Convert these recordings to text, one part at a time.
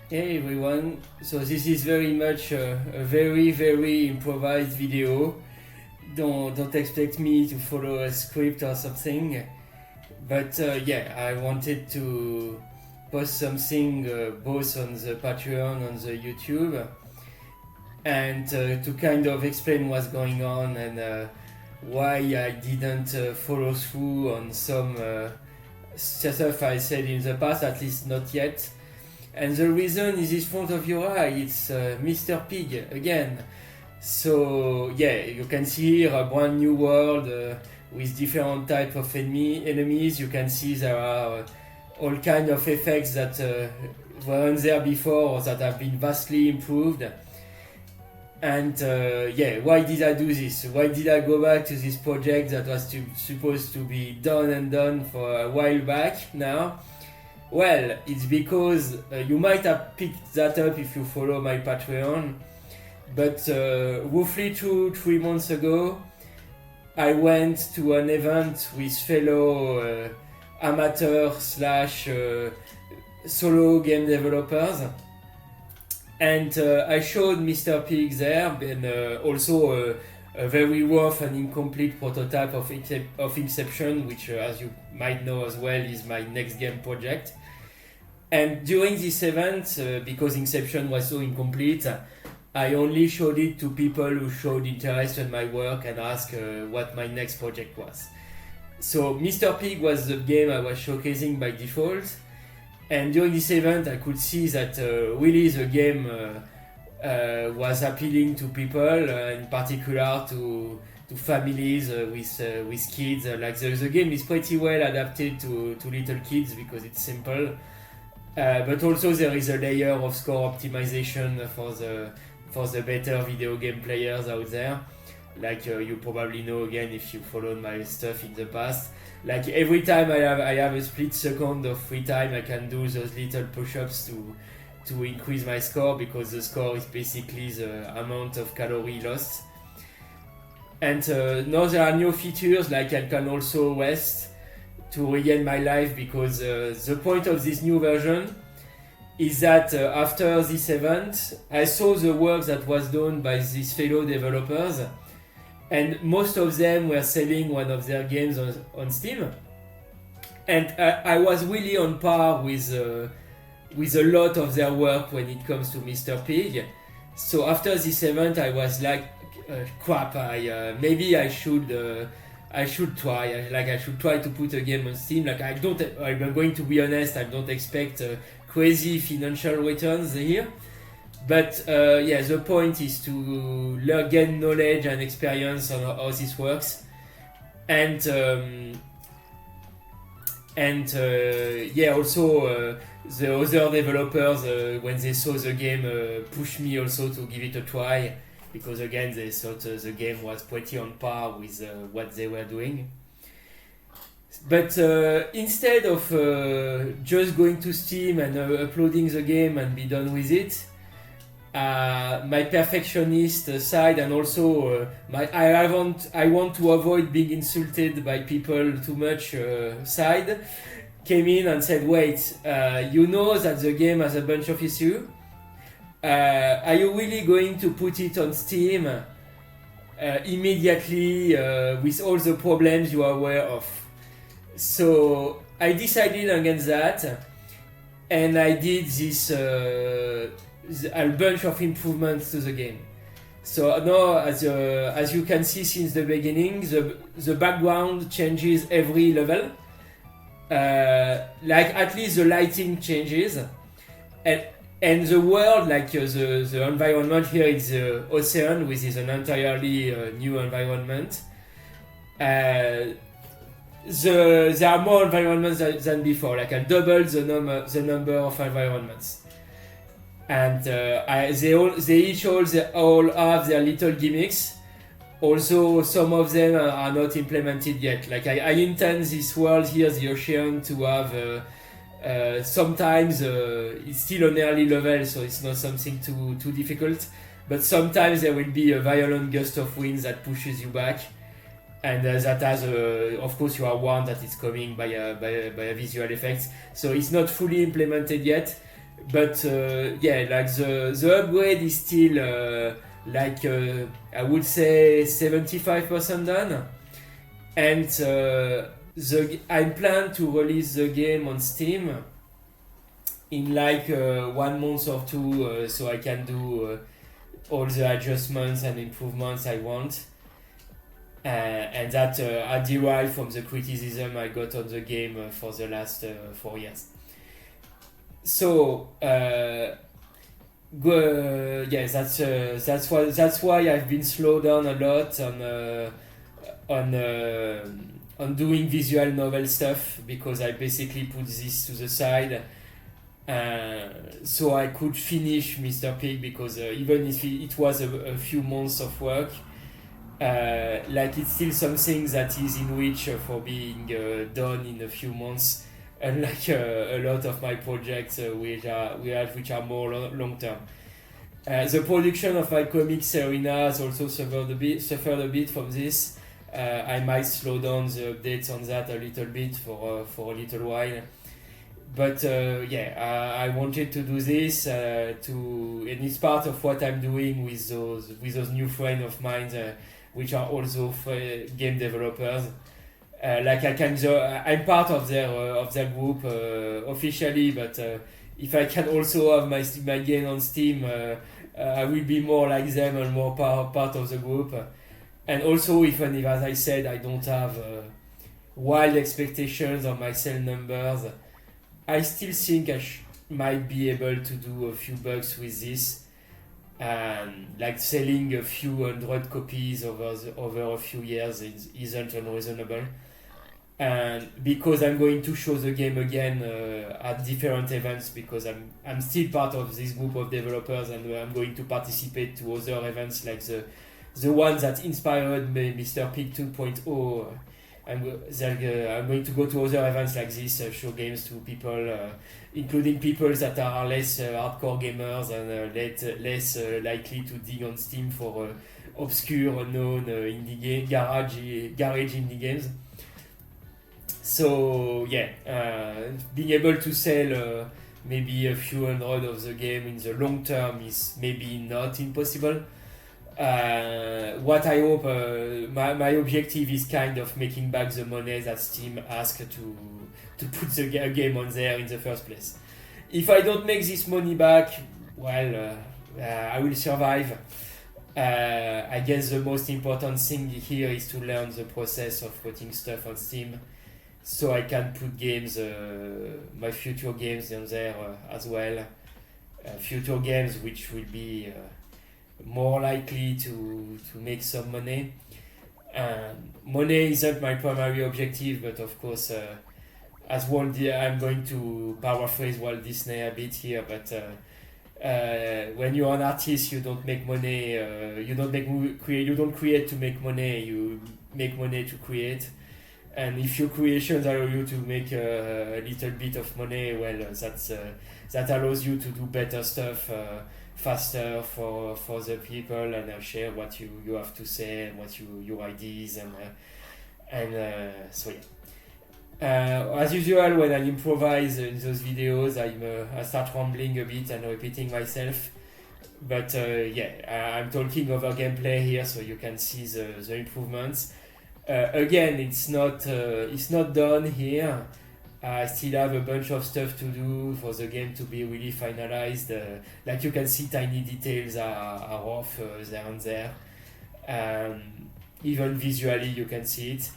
Hey everyone, so this is very much a very improvised video. Don't expect me to follow a script or something, but yeah, I wanted to post something both on the Patreon, on the YouTube, and to kind of explain what's going on and why I didn't follow through on some stuff I said in the past, at least not yet. And the reason is in front of your eye, it's Mr. Pig again. So yeah, you can see here a brand new world with different type of enemies. You can see there are all kind of effects that weren't there before or that have been vastly improved. And yeah, why did I do this? Why did I go back to this project that was supposed to be done for a while back now? Well, it's because you might have picked that up if you follow my Patreon, but roughly 2-3 months ago, I went to an event with fellow amateur slash solo game developers, and I showed Mr. Pig there, and also a very rough and incomplete prototype of Inception, which as you might know as well is my next game project. And during this event, because Inception was so incomplete, I only showed it to people who showed interest in my work and asked what my next project was. So Mr. Pig was the game I was showcasing by default, and during this event I could see that really the game was appealing to people, in particular to families with kids. Like the game is pretty well adapted to little kids because it's simple. But also there is a layer of score optimization for the better video game players out there. Like you probably know again if you followed my stuff in the past. Like every time I have a split second of free time, I can do those little push-ups to increase my score, because the score is basically the amount of calorie lost. And now there are new features, like I can also rest to regain my life, because the point of this new version is that after this event I saw the work that was done by these fellow developers, and most of them were selling one of their games on Steam, and I was really on par with a lot of their work when it comes to Mr. Pig. So after this event I was like, crap, maybe I should try. I should try to put a game on Steam. I'm going to be honest, I don't expect crazy financial returns here. But yeah, the point is to gain knowledge and experience on how this works. And yeah, also the other developers, when they saw the game, pushed me also to give it a try, because again they thought the game was pretty on par with what they were doing. But instead of just going to Steam and uploading the game and be done with it, my perfectionist side, and also I want to avoid being insulted by people too much side, came in and said, wait, you know that the game has a bunch of issues. Are you really going to put it on Steam immediately with all the problems you are aware of? So I decided against that, and I did this a bunch of improvements to the game. So now, as you can see since the beginning, the background changes every level. Like at least the lighting changes, and the world, like the environment here is the ocean, which is an entirely new environment. There are more environments than before. Like I doubled the number of environments, and they each all have their little gimmicks. Also, some of them are not implemented yet. Like I intend this world here, the ocean, to have sometimes it's still an early level, so it's not something too difficult. But sometimes there will be a violent gust of wind that pushes you back, and that has of course you are warned that it's coming by a visual effect. So it's not fully implemented yet, but yeah, like the upgrade is still like I would say 75% done, and I plan to release the game on Steam in like 1 month or two, so I can do all the adjustments and improvements I want. And that I derive from the criticism I got on the game for the last 4 years. So yeah, that's why I've been slowed down a lot on doing visual novel stuff, because I basically put this to the side so I could finish Mr. Pig, because even if it was a few months of work, like it's still something that is in reach for being done in a few months, unlike a lot of my projects which are more long term. The production of my comics arena has also suffered a bit from this. I might slow down the updates on that a little bit for a little while. But yeah, I wanted to do this and it's part of what I'm doing with those new friends of mine, which are also game developers. Like I'm part of their group officially, but if I can also have my game on Steam, I will be more like them and more part of the group. And also, even if, as I said, I don't have wild expectations on my sale numbers, I still think I might be able to do a few bucks with this. Like selling a few hundred copies over a few years isn't unreasonable. And because I'm going to show the game again at different events, because I'm still part of this group of developers, and I'm going to participate to other events like the ones that inspired me, Mr. Pig 2.0. I'm going to go to other events like this, show games to people, including people that are less hardcore gamers and less likely to dig on Steam for obscure, unknown garage indie games. So yeah, being able to sell maybe a few hundred of the game in the long term is maybe not impossible. What I hope, my objective is kind of making back the money that Steam asked to put the game on there in the first place. If I don't make this money back, well, I will survive. I guess the most important thing here is to learn the process of putting stuff on Steam, so I can put games, my future games on there as well. Future games which will be more likely to make some money. Money isn't my primary objective, but of course, as I'm going to paraphrase Walt Disney a bit here, but when you're an artist, you don't make money. You don't create to make money. You make money to create. And if your creations allow you to make a little bit of money, well, that allows you to do better stuff faster for the people, and share what you have to say and what your ideas and so yeah. As usual, when I improvise in those videos, I start rambling a bit and repeating myself. But yeah, I'm talking over gameplay here, so you can see the improvements. Again, it's not done here. I still have a bunch of stuff to do for the game to be really finalized. Like you can see, tiny details are off there and there. Even visually, you can see it.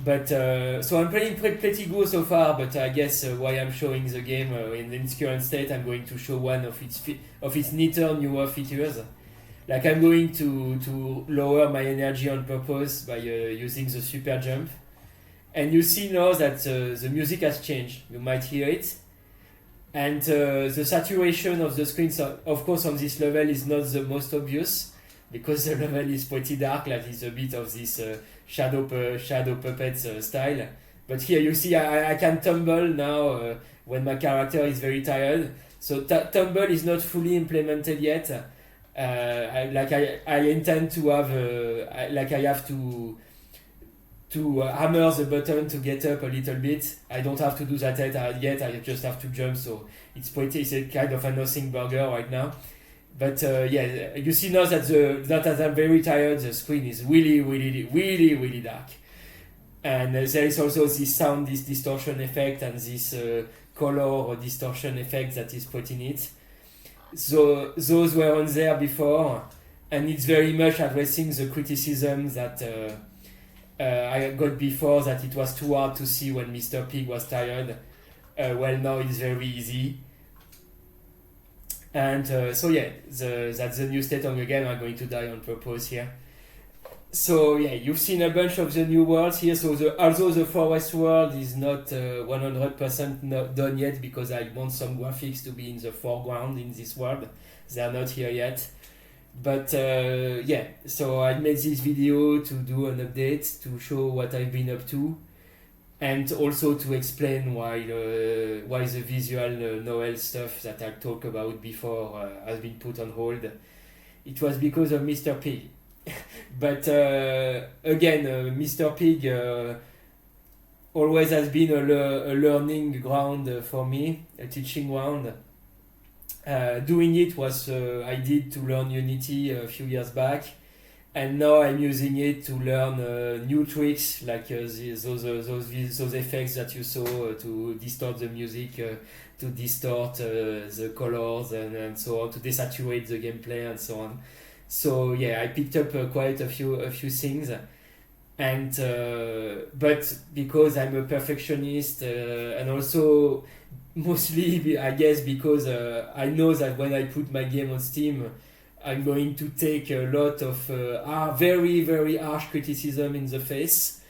But so I'm pretty good so far. But I guess while I'm showing the game in its current state, I'm going to show one of its neater, newer features. Like I'm going to lower my energy on purpose by using the super jump. And you see now that the music has changed. You might hear it. And the saturation of the screen, so of course on this level, is not the most obvious, because the level is pretty dark, like it's a bit of this shadow puppets style. But here you see I can tumble now when my character is very tired. So tumble is not fully implemented yet. I intend to have I have to hammer the button to get up a little bit. I don't have to do that yet. I just have to jump, so it's a kind of a nothing burger right now. But yeah, you see now that as I'm very tired, the screen is really, really, really, really dark. And there is also this sound, this distortion effect, and this color or distortion effect that is put in it. So those were on there before, and it's very much addressing the criticism that I got before, that it was too hard to see when Mr. Pig was tired. Well, now it's very easy. And so yeah, that's the new state of the game. I'm going to die on purpose here. So yeah, you've seen a bunch of the new worlds here. So although the forest world is not 100% done yet, because I want some graphics to be in the foreground in this world, they are not here yet. But yeah, so I made this video to do an update, to show what I've been up to, and also to explain why the visual novel stuff that I talked about before has been put on hold. It was because of Mr. Pig. But again, Mr. Pig always has been a learning ground for me, a teaching ground. Doing it was I did to learn Unity a few years back, and now I'm using it to learn new tricks like those effects that you saw to distort the music, to distort the colors and so on, to desaturate the gameplay and so on. So yeah, I picked up quite a few things, and but because I'm a perfectionist and also mostly I guess because I know that when I put my game on Steam, I'm going to take a lot of very, very harsh criticism in the face.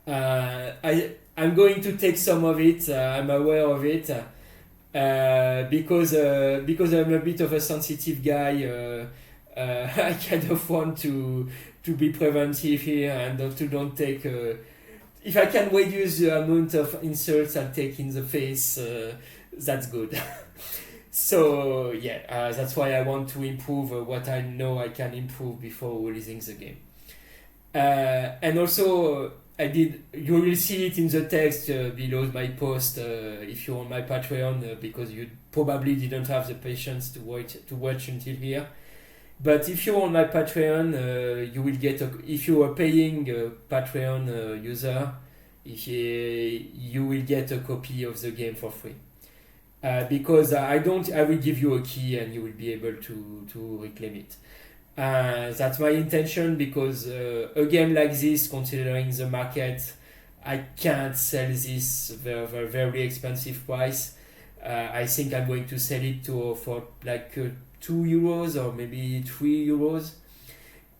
I'm going to take some of it. I'm aware of it because I'm a bit of a sensitive guy. I kind of want to be preventive here and don't take. If I can reduce the amount of insults I take in the face, that's good. So yeah, that's why I want to improve what I know I can improve before releasing the game. And also, you will see it in the text below my post if you're on my Patreon, because you probably didn't have the patience to watch until here. But if you're on my Patreon, you will get if you are paying Patreon user, you will get a copy of the game for free. Because I will give you a key and you will be able to reclaim it. That's my intention, because a game like this, considering the market, I can't sell this for a very expensive price. I think I'm going to sell it for like €2 or maybe €3.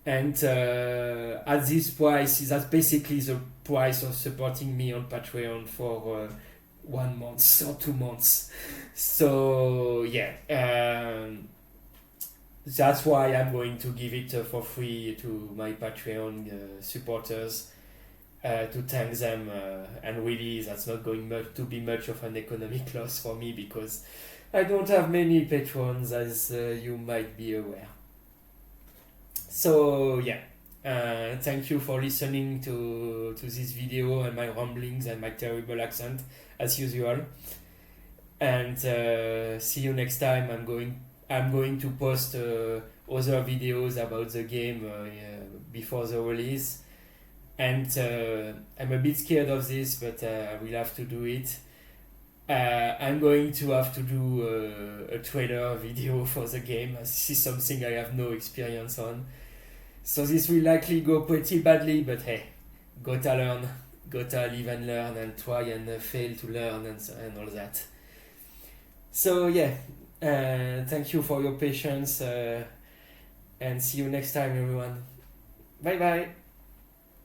And at this price, that's basically the price of supporting me on Patreon for 1 month or 2 months. So yeah, that's why I'm going to give it for free to my Patreon supporters, to thank them, and really that's not going to be much of an economic loss for me, because I don't have many patrons, as you might be aware. So yeah, thank you for listening to this video and my ramblings and my terrible accent as usual. And see you next time. I'm going to post other videos about the game before the release. And I'm a bit scared of this, but I will have to do it. I'm going to have to do a trailer video for the game, as this is something I have no experience on. So this will likely go pretty badly, but hey, gotta learn, gotta live and learn, and try and fail to learn, and all that. So yeah, thank you for your patience, and see you next time, everyone. Bye bye.